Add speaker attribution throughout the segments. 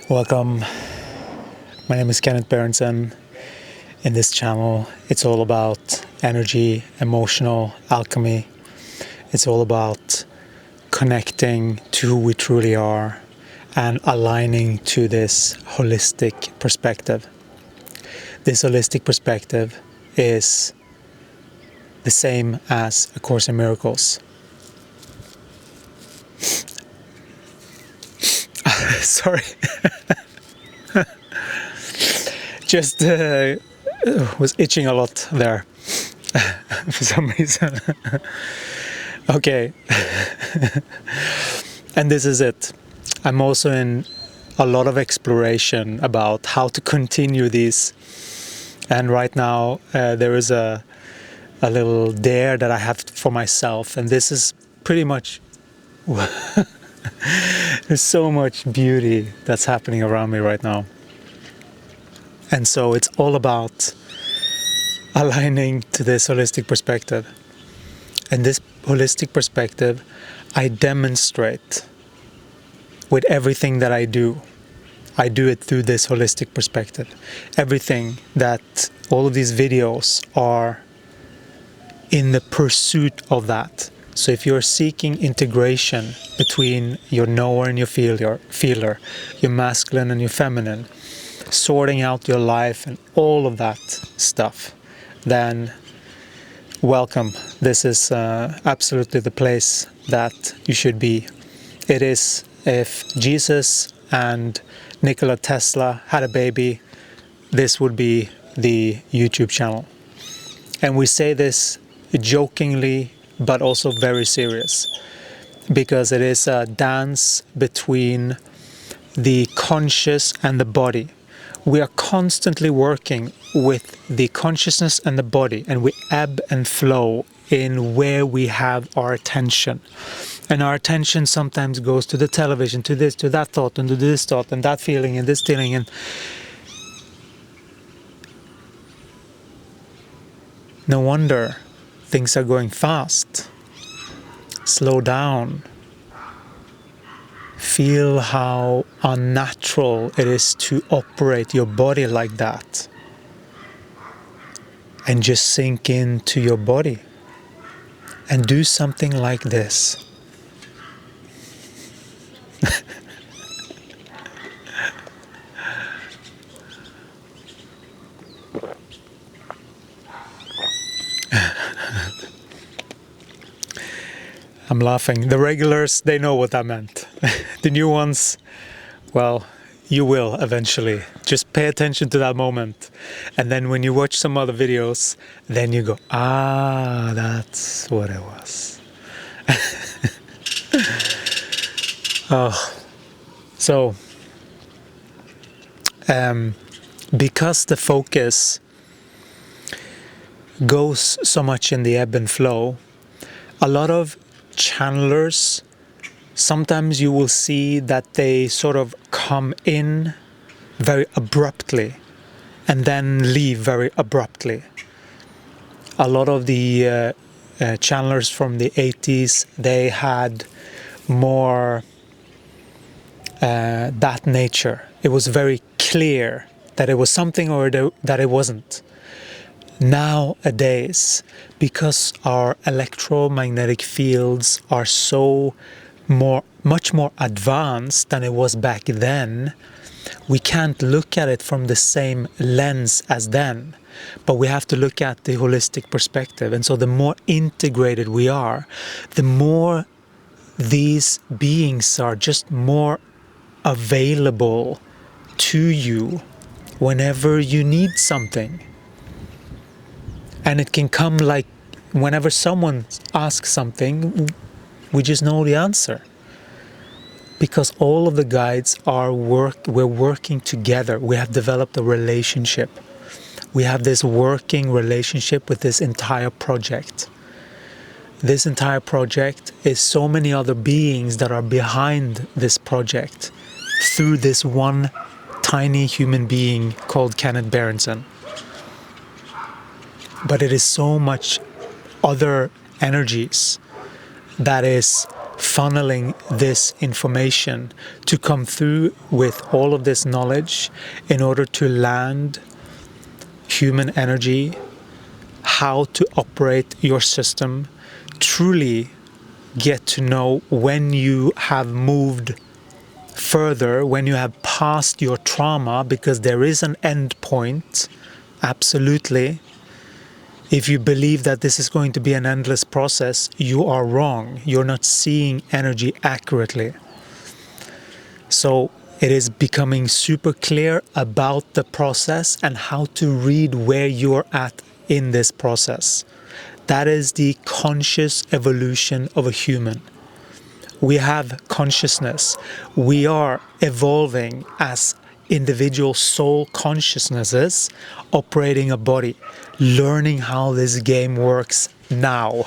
Speaker 1: Welcome. My name is Kenneth Berenson. In this channel, it's all about energy, emotional alchemy. It's all about connecting to who we truly are and aligning to this holistic perspective. This holistic perspective is the same as A Course in Miracles. Sorry. Just was itching a lot there for some reason. Okay. And this is it. I'm also in a lot of exploration about how to continue these. And right now there is a little dare that I have for myself. And this is pretty much... There's so much beauty that's happening around me right now. And so it's all about aligning to this holistic perspective. And this holistic perspective, I demonstrate with everything that I do. I do it through this holistic perspective. Everything that all of these videos are in the pursuit of that. So if you're seeking integration between your knower and your feeler, your masculine and your feminine, sorting out your life and all of that stuff, then welcome. This is absolutely the place that you should be. It is, if Jesus and Nikola Tesla had a baby, this would be the YouTube channel. And we say this jokingly, but also very serious, because it is a dance between the conscious and the body. We are constantly working with the consciousness and the body, and we ebb and flow in where we have our attention. And our attention sometimes goes to the television, to this, to that thought, and to this thought, and that feeling, and this feeling. And no wonder things are going fast. Slow down. Feel how unnatural it is to operate your body like that. And just sink into your body. And do something like this. I'm laughing. The regulars, they know what I meant. The new ones, well, you will eventually. Just pay attention to that moment. And then when you watch some other videos, then you go, ah, that's what it was. Oh. So, because the focus goes so much in the ebb and flow, a lot of channelers, sometimes you will see that they sort of come in very abruptly and then leave very abruptly. A lot of the channelers from the 80s, they had more that nature. It was very clear that it was something or that it wasn't. Nowadays, because our electromagnetic fields are so much more advanced than it was back then, we can't look at it from the same lens as then, but we have to look at the holistic perspective. And so the more integrated we are, the more these beings are just more available to you whenever you need something. And it can come like whenever someone asks something, we just know the answer. Because all of the guides are we're working together. We have developed a relationship. We have this working relationship with this entire project. This entire project is so many other beings that are behind this project through this one tiny human being called Kenneth Berenson. But it is so much other energies that is funneling this information to come through with all of this knowledge in order to land human energy, how to operate your system, truly get to know when you have moved further, when you have passed your trauma, because there is an end point, absolutely. If you believe that this is going to be an endless process, you are wrong. You're not seeing energy accurately. So it is becoming super clear about the process and how to read where you're at in this process. That is the conscious evolution of a human. We have consciousness. We are evolving as individual soul consciousnesses operating a body, learning how this game works now,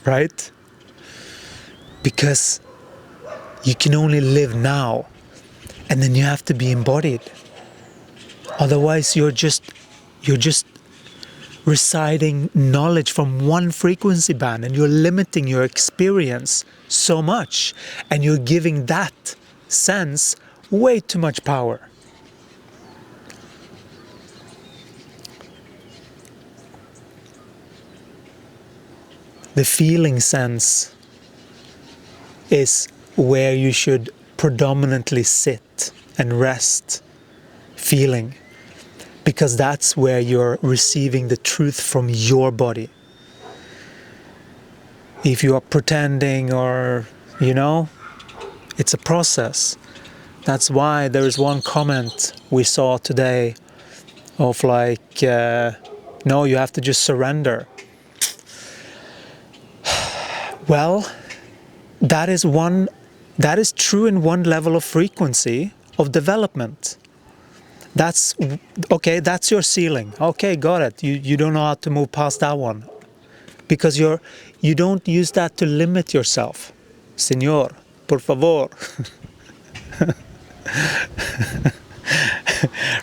Speaker 1: right? Because you can only live now, and then you have to be embodied. Otherwise, you're just reciting knowledge from one frequency band, and you're limiting your experience so much, and you're giving that sense way too much power. The feeling sense is where you should predominantly sit and rest, feeling, because that's where you're receiving the truth from your body. If you are pretending, or, it's a process. That's why there is one comment we saw today of like, no, you have to just surrender. Well, that is true in one level of frequency of development. That's okay, that's your ceiling. Okay, got it. You don't know how to move past that one. Because you don't use that to limit yourself. Señor, por favor.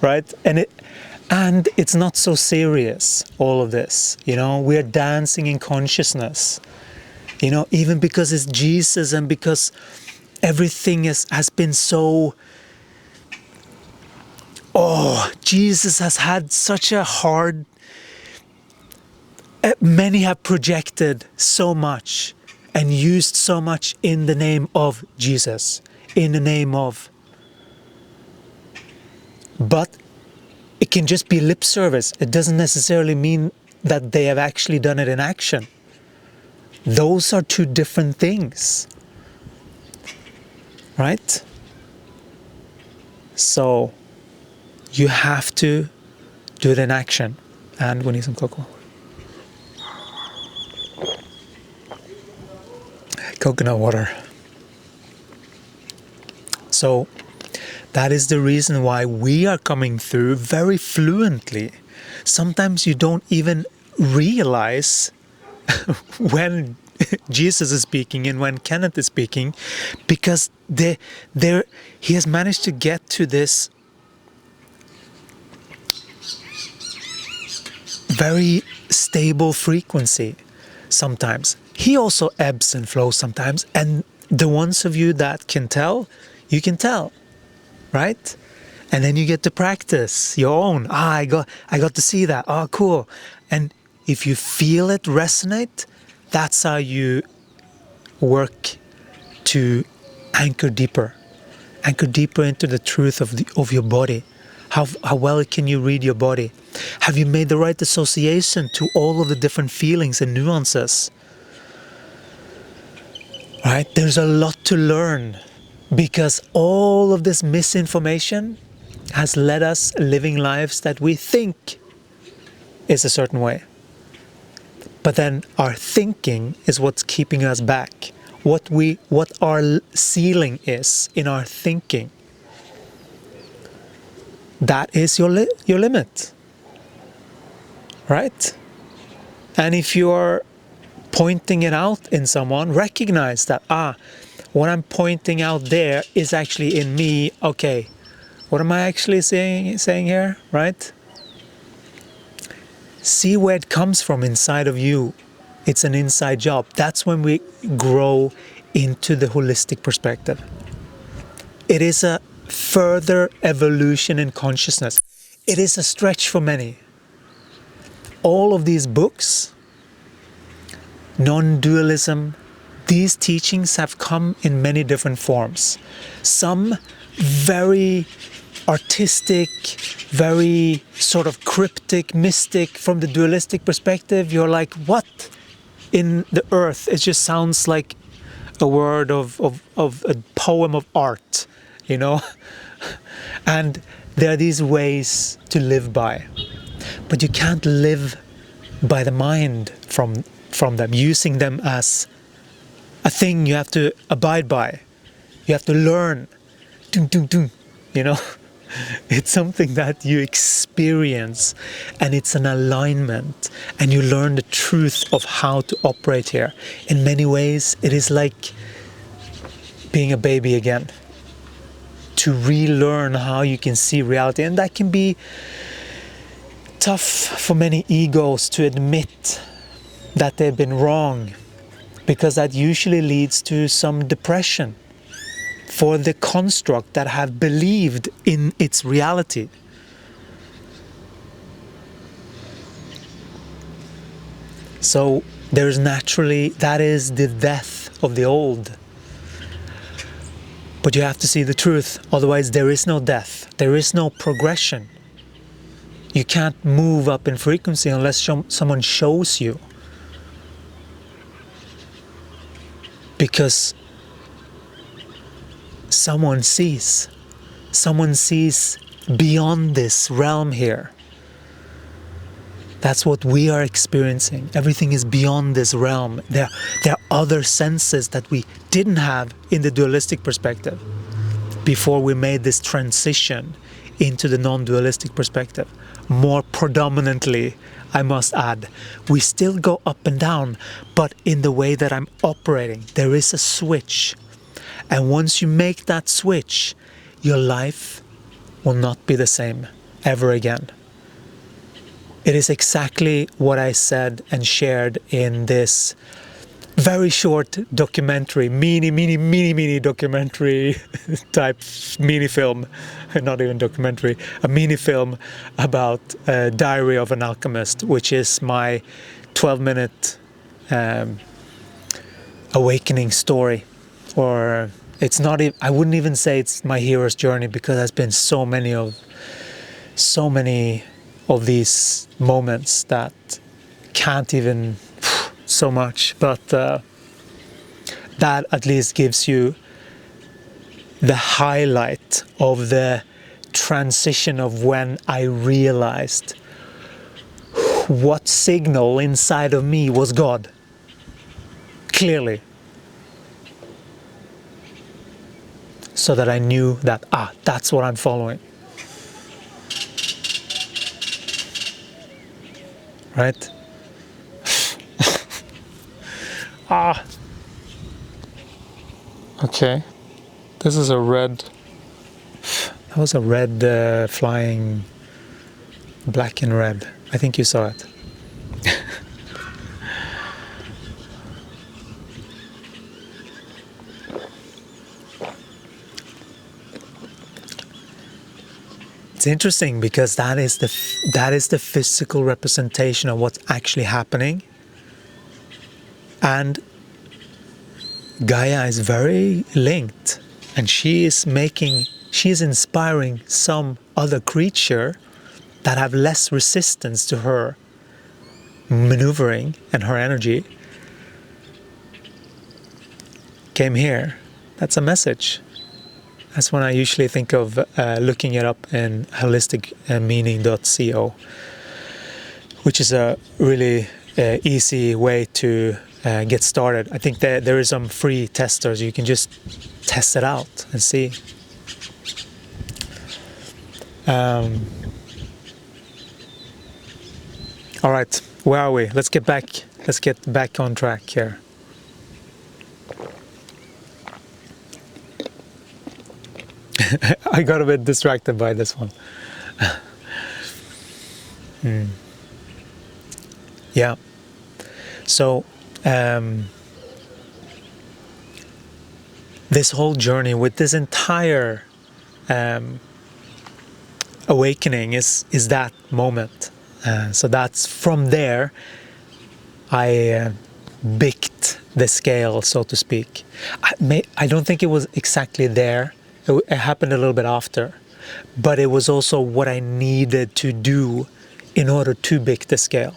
Speaker 1: Right? And it's not so serious, all of this. We're dancing in consciousness. Even because it's Jesus, and because everything has been so... Jesus has had such a hard... Many have projected so much and used so much in the name of Jesus, in the name of... But it can just be lip service. It doesn't necessarily mean that they have actually done it in action. Those are two different things. Right? So you have to do it in action. And we need some cocoa. Coconut water. So that is the reason why we are coming through very fluently. Sometimes you don't even realize when Jesus is speaking and when Kenneth is speaking, because he has managed to get to this very stable frequency sometimes. He also ebbs and flows sometimes, and the ones of you that can tell, you can tell, right? And then you get to practice your own. I got to see that. Oh, cool. And if you feel it resonate, that's how you work to anchor deeper into the truth of your body. How well can you read your body? Have you made the right association to all of the different feelings and nuances? Right? There's a lot to learn, because all of this misinformation has led us living lives that we think is a certain way. But then our thinking is what's keeping us back. What our ceiling is in our thinking. That is your limit. Right? And if you are pointing it out in someone, recognize that, what I'm pointing out there is actually in me. Okay, what am I actually saying here, right? See where it comes from inside of you. It's an inside job. That's when we grow into the holistic perspective. It is a further evolution in consciousness. It is a stretch for many. All of these books, non-dualism, these teachings have come in many different forms. Some very artistic, very sort of cryptic, mystic. From the dualistic perspective, you're like, what in the earth? It just sounds like a word of a poem of art, you know? And there are these ways to live by. But you can't live by the mind from them, using them as a thing you have to abide by. You have to learn. Dun, dun, dun, you know? It's something that you experience, and it's an alignment, and you learn the truth of how to operate here. In many ways, it is like being a baby again, to relearn how you can see reality. And that can be tough for many egos to admit that they've been wrong, because that usually leads to some depression for the construct that have believed in its reality. So there's naturally, that is the death of the old. But you have to see the truth, otherwise there is no death, there is no progression. You can't move up in frequency unless someone shows you. Because someone sees beyond this realm here. That's what we are experiencing. Everything is beyond this realm. There are other senses that we didn't have in the dualistic perspective before we made this transition into the non-dualistic perspective. More predominantly, I must add, we still go up and down, but in the way that I'm operating, there is a switch. And once you make that switch, your life will not be the same ever again. It is exactly what I said and shared in this very short documentary, mini documentary type mini film, not even documentary, a mini film about Diary of an Alchemist, which is my 12-minute awakening story. Or it's not even, I wouldn't even say it's my hero's journey, because there's been so many of these moments that can't even so much, but that at least gives you the highlight of the transition of when I realized what signal inside of me was God, clearly. So that I knew that, that's what I'm following. Right? Okay. This is a red. That was a red flying black and red. I think you saw it. It's interesting because that is the physical representation of what's actually happening, and Gaia is very linked, and she is inspiring some other creature that have less resistance to her maneuvering and her energy. Came here. That's a message. That's when I usually think of looking it up in holisticmeaning.co, which is a really easy way to get started. I think there is some free testers. You can just test it out and see. All right, where are we? Let's get back on track here. I got a bit distracted by this one. Yeah. So this whole journey with this entire awakening is that moment. So that's from there I bicked the scale, so to speak. I don't think it was exactly there. It happened a little bit after, but it was also what I needed to do in order to bick the scale,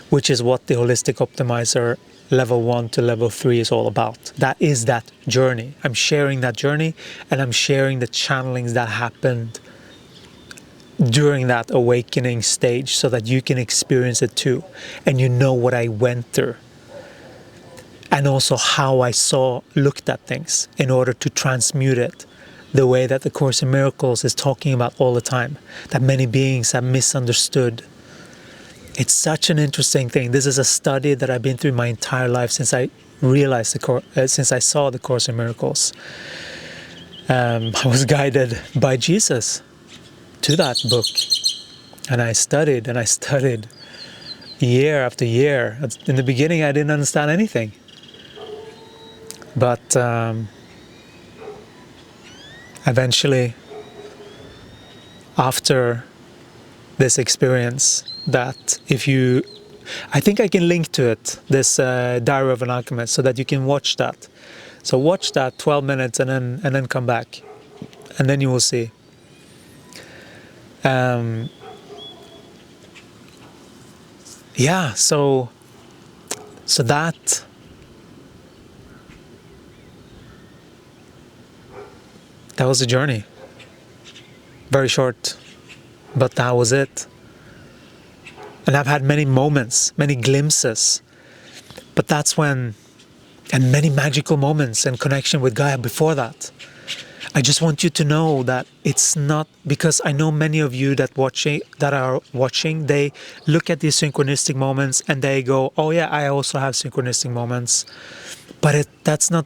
Speaker 1: which is what the Holistic Optimizer level 1 to level 3 is all about. That is that journey. I'm sharing that journey, and I'm sharing the channelings that happened during that awakening stage so that you can experience it too, and you know what I went through, and also how I looked at things in order to transmute it the way that the Course in Miracles is talking about all the time, that many beings have misunderstood. It's such an interesting thing. This is a study that I've been through my entire life since I realized since I saw the Course in Miracles. I was guided by Jesus to that book, and I studied year after year. In the beginning I didn't understand anything, but eventually, after this experience, that I think I can link to it, this Diary of an Alchemist, so that you can watch that. So watch that 12 minutes and then come back, and then you will see. Yeah, so that was a journey. Very short, but that was it. And I've had many moments, many glimpses, but that's when, and many magical moments in connection with Gaia before that. I just want you to know that it's not, because I know many of you that are watching, they look at these synchronistic moments and they go, oh yeah, I also have synchronistic moments. But that's not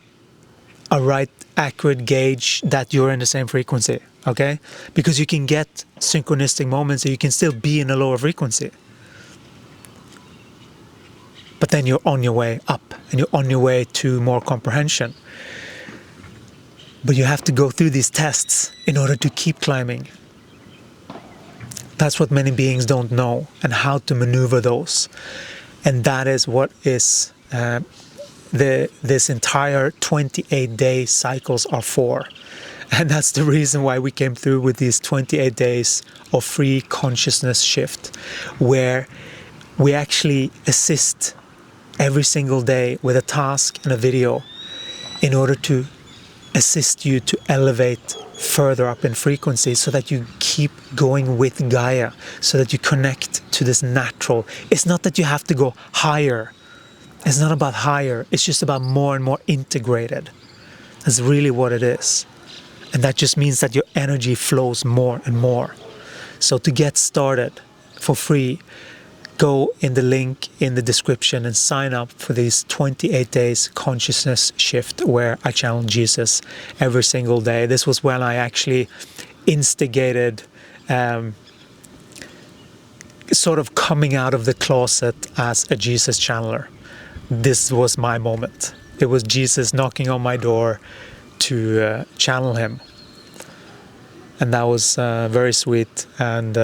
Speaker 1: a right, accurate gauge that you're in the same frequency, okay? Because you can get synchronistic moments and you can still be in a lower frequency. But then you're on your way up and you're on your way to more comprehension. But you have to go through these tests in order to keep climbing. That's what many beings don't know, and how to maneuver those. And that is what is this entire 28-day cycles are for. And that's the reason why we came through with these 28 days of free consciousness shift, where we actually assist every single day with a task and a video in order to assist you to elevate further up in frequency, so that you keep going with Gaia, so that you connect to this natural. It's not that you have to go higher. It's not about higher. It's just about more and more integrated. That's really what it is. And that just means that your energy flows more and more. So to get started for free, go in the link in the description and sign up for these 28 days consciousness shift, where I channel Jesus every single day. This was when I actually instigated sort of coming out of the closet as a Jesus channeler. This was my moment. It was Jesus knocking on my door to channel him. And that was very sweet, and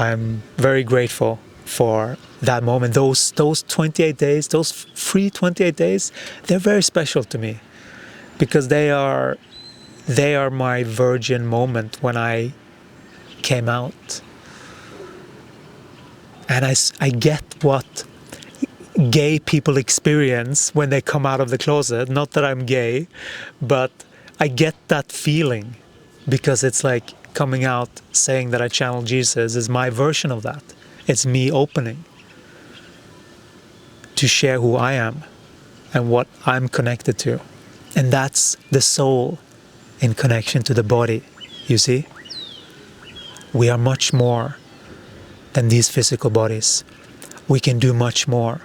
Speaker 1: I'm very grateful for that moment. Those 28 days, those free 28 days, they're very special to me, because they are my virgin moment when I came out. And I get what gay people experience when they come out of the closet. Not that I'm gay, but I get that feeling, because it's like coming out saying that I channel Jesus is my version of that. It's me opening to share who I am and what I'm connected to. And that's the soul in connection to the body, you see? We are much more than these physical bodies. We can do much more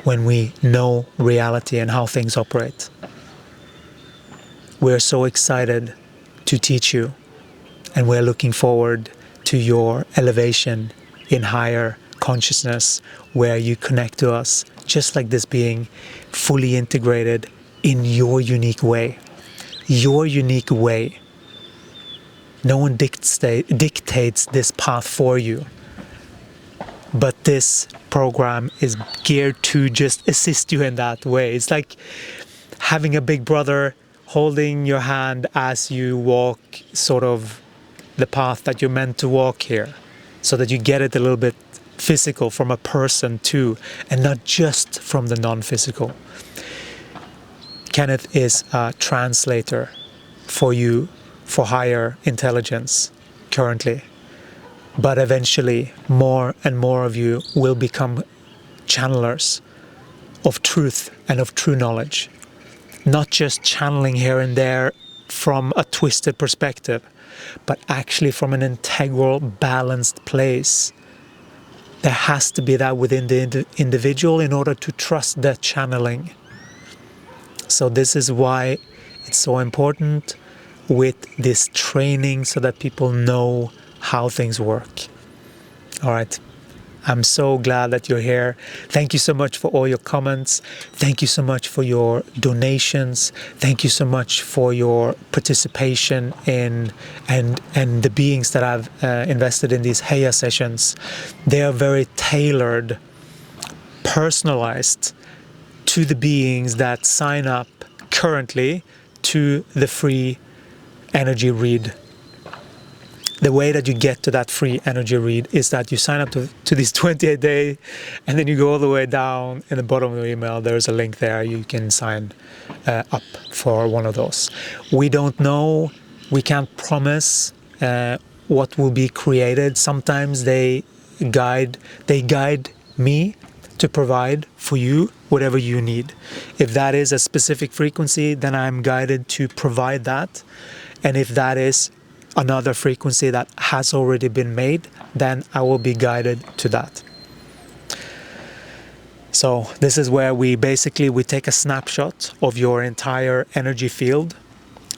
Speaker 1: when we know reality and how things operate. We're so excited to teach you, and we're looking forward to your elevation in higher consciousness where you connect to us just like this being, fully integrated in your unique way. Your unique way. No one dictates this path for you. But this program is geared to just assist you in that way. It's like having a big brother holding your hand as you walk sort of the path that you're meant to walk here, so that you get it a little bit physical from a person too, and not just from the non-physical. Kenneth is a translator for you for higher intelligence currently. But eventually, more and more of you will become channelers of truth and of true knowledge. Not just channeling here and there from a twisted perspective, but actually from an integral, balanced place. There has to be that within the individual in order to trust that channeling. So this is why it's so important with this training, so that people know how things work. All right. I'm so glad that you're here. Thank you so much for all your comments. Thank you so much for your donations. Thank you so much for your participation in and the beings that I've invested in these Heya sessions. They are very tailored, personalized to the beings that sign up currently to the free energy read. The way that you get to that free energy read is that you sign up to this 28-day, and then you go all the way down in the bottom of the email. There's a link there. You can sign up for one of those. We don't know. We can't promise what will be created. Sometimes they guide me to provide for you whatever you need. If that is a specific frequency, then I'm guided to provide that. And if that is another frequency that has already been made, then I will be guided to that. So this is where we take a snapshot of your entire energy field,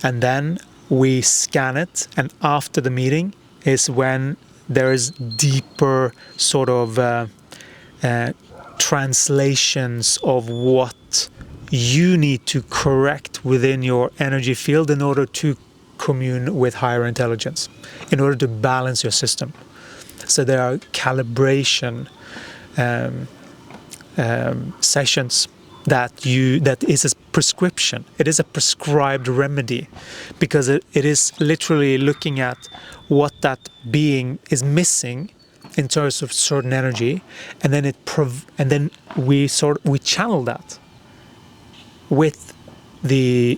Speaker 1: and then we scan it. And after the meeting is when there is deeper sort of translations of what you need to correct within your energy field in order to commune with higher intelligence, in order to balance your system. So there are calibration sessions that is a prescription. It is a prescribed remedy, because it is literally looking at what that being is missing in terms of certain energy, and then we channel that with the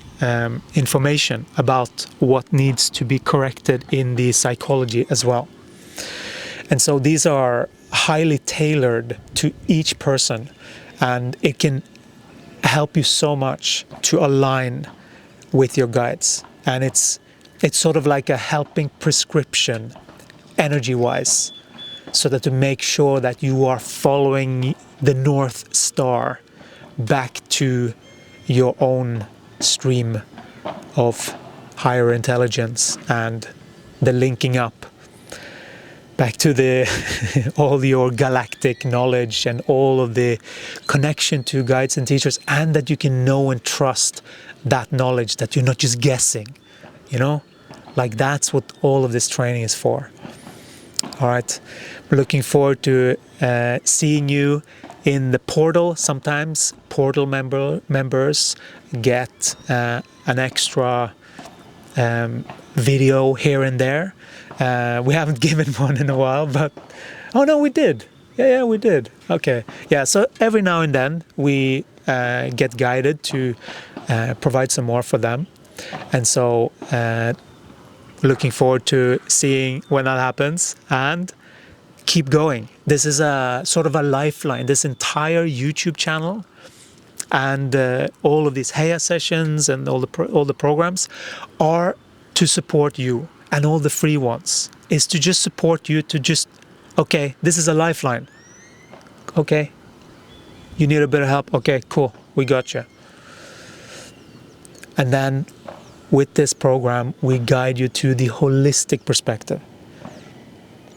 Speaker 1: information about what needs to be corrected in the psychology as well. And so these are highly tailored to each person, and it can help you so much to align with your guides. And it's sort of like a helping prescription energy-wise, so that to make sure that you are following the North Star back to your own stream of higher intelligence, and the linking up back to the all your galactic knowledge and all of the connection to guides and teachers, and that you can know and trust that knowledge, that you're not just guessing, like that's what all of this training is for. All right, we're looking forward to seeing you in the portal. Sometimes portal members get an extra video here and there. We haven't given one in a while, but oh no, we did. Yeah, we did. Okay, yeah. So every now and then we get guided to provide some more for them, and so looking forward to seeing when that happens, and keep going. This is a sort of a lifeline. This entire YouTube channel and all of these Heya sessions and all the programs are to support you, and all the free ones is to just support you, to just, okay, this is a lifeline. Okay, you need a bit of help. Okay, cool, we got you. And then with this program, we guide you to the holistic perspective,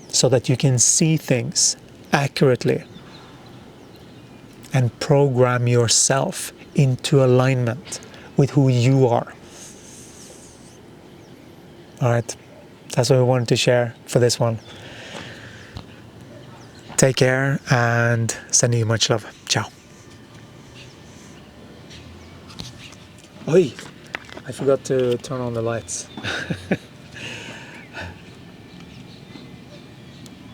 Speaker 1: so that you can see things accurately and program yourself into alignment with who you are. All right, that's what we wanted to share for this one. Take care and sending you much love. Ciao. Oi, I forgot to turn on the lights.